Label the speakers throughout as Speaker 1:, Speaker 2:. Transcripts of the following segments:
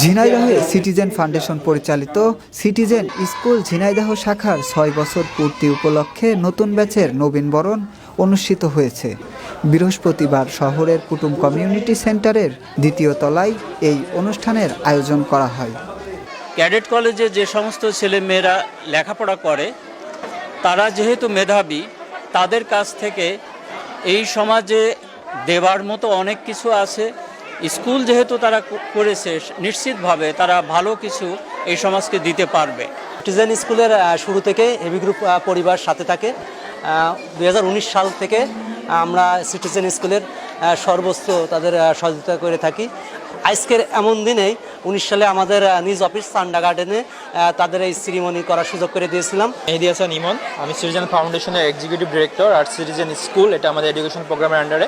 Speaker 1: ঝিনাইদহে citizen foundation পরিচালিত citizen school Jhenaidah শাখার ৬ বছর পূর্তি উপলক্ষে নতুন ব্যাচের নবীনবরণ অনুষ্ঠিত হয়েছে। বৃহস্পতিবার শহরের কুটুম কমিউনিটি সেন্টারের দ্বিতীয় তলায় এই অনুষ্ঠানের আয়োজন করা হয়।
Speaker 2: ক্যাডেট কলেজে যে সমস্ত ছেলেমেয়েরা লেখাপড়া করে তারা যেহেতু মেধাবী, তাদের কাছ থেকে এই সমাজে দেওয়ার মতো অনেক কিছু আছে। স্কুল যেহেতু তারা করেছে, নিশ্চিতভাবে তারা ভালো কিছু এই সমাজকে দিতে পারবে।
Speaker 3: সিটিজেন স্কুলের শুরু থেকে হেভি গ্রুপ পরিবার সাথে থাকে। 2019 সাল থেকে আমরা সিটিজেন স্কুলের সর্বোচ্চ তাদের সহযোগিতা করে থাকি। আজকের এমন দিনেই 19 সালে আমাদের নিজ অফিস সান্ডা গার্ডেনে তাদের এই সেরিমনি করার সুযোগ করে দিয়েছিলাম।
Speaker 4: মেহেদি হাসান ইমন, আমি সিটিজেন ফাউন্ডেশনের এক্সিকিউটিভ ডিরেক্টর। আর সিটিজেন স্কুল এটা আমাদের এডুকেশন প্রোগ্রামের আন্ডারে।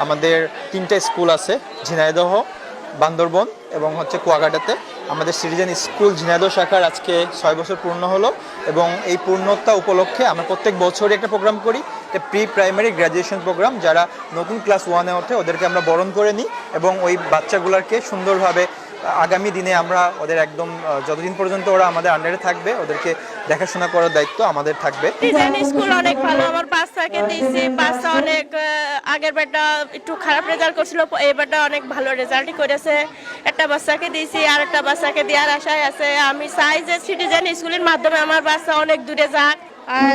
Speaker 4: আমাদের 3টা স্কুল আছে, ঝিনাইদহ, বান্দরবন এবং কুয়াকাটাতে। আমাদের সিটিজেন স্কুল ঝিনাইদহ শাখার আজকে 6 বছর পূর্ণ হলো এবং এই পূর্ণতা উপলক্ষে আমরা প্রত্যেক বছরই একটা প্রোগ্রাম করি। এটা প্রি প্রাইমারি গ্র্যাজুয়েশন প্রোগ্রাম। যারা নতুন ক্লাস 1-এ ওঠে ওদেরকে আমরা বরণ করে নিই এবং ওই বাচ্চাগুলোকে সুন্দরভাবে আগামী দিনে আমরা ওদের একদম যতদিন পর্যন্ত ওরা আমাদের আন্ডারে থাকবে ওদেরকে দেখাশোনা করার দায়িত্ব আমাদের থাকবে।
Speaker 5: সিটিজেন স্কুল অনেক ভালো। আমার বাচ্চাকে দিয়েছি, বাচ্চা অনেক আগের বারটা একটু খারাপ রেজাল্ট করছিল, এবারটা অনেক ভালো রেজাল্টই করেছে। একটা বাচ্চাকে দিয়েছি, আর একটা বাচ্চাকে দেওয়ার আশায় আছে। আমি চাই যে সিটিজেন স্কুলের মাধ্যমে আমার বাচ্চা অনেক দূরে যাক।
Speaker 6: আর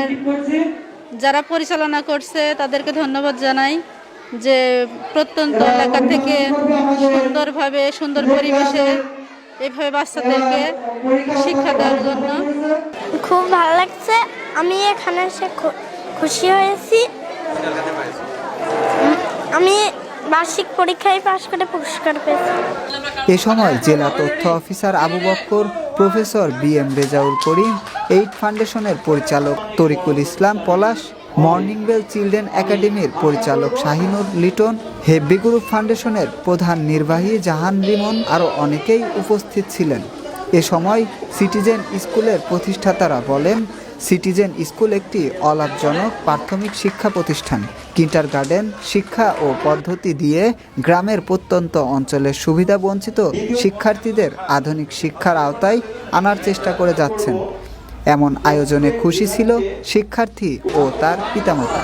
Speaker 6: যারা পরিচালনা করছে তাদেরকে ধন্যবাদ জানাই যে প্রত্যন্ত এলাকা থেকে সুন্দরভাবে সুন্দর পরিবেশে এইভাবে বাচ্চাদেরকে শিক্ষা দেওয়ার জন্য।
Speaker 7: খুব ভালো লাগছে, আমি এখানে এসে খুশি হয়েছি। আমি বার্ষিক পরীক্ষায় পাশ করে পুরস্কার পেয়েছি।
Speaker 1: এ সময় জেলা তথ্য officer Abu Bakkar, professor BM Rezaul Karim, Aid ফাউন্ডেশনের পরিচালক Tarikul Islam Palash, morning bell children একাডেমির পরিচালক শাহিনুর লিটন, হেভি গ্রুপ ফাউন্ডেশনের প্রধান নির্বাহী জাহান রিমন আরও অনেকেই উপস্থিত ছিলেন। এ সময় সিটিজেন স্কুলের প্রতিষ্ঠাতারা বলেন, সিটিজেন স্কুল একটি অলাভজনক প্রাথমিক শিক্ষা প্রতিষ্ঠান। কিন্ডারগার্টেন শিক্ষা ও পদ্ধতি দিয়ে গ্রামের প্রত্যন্ত অঞ্চলের সুবিধাবঞ্চিত শিক্ষার্থীদের আধুনিক শিক্ষার আওতায় আনার চেষ্টা করে যাচ্ছেন। এমন আয়োজনে খুশি ছিল শিক্ষার্থী ও তার পিতামাতা।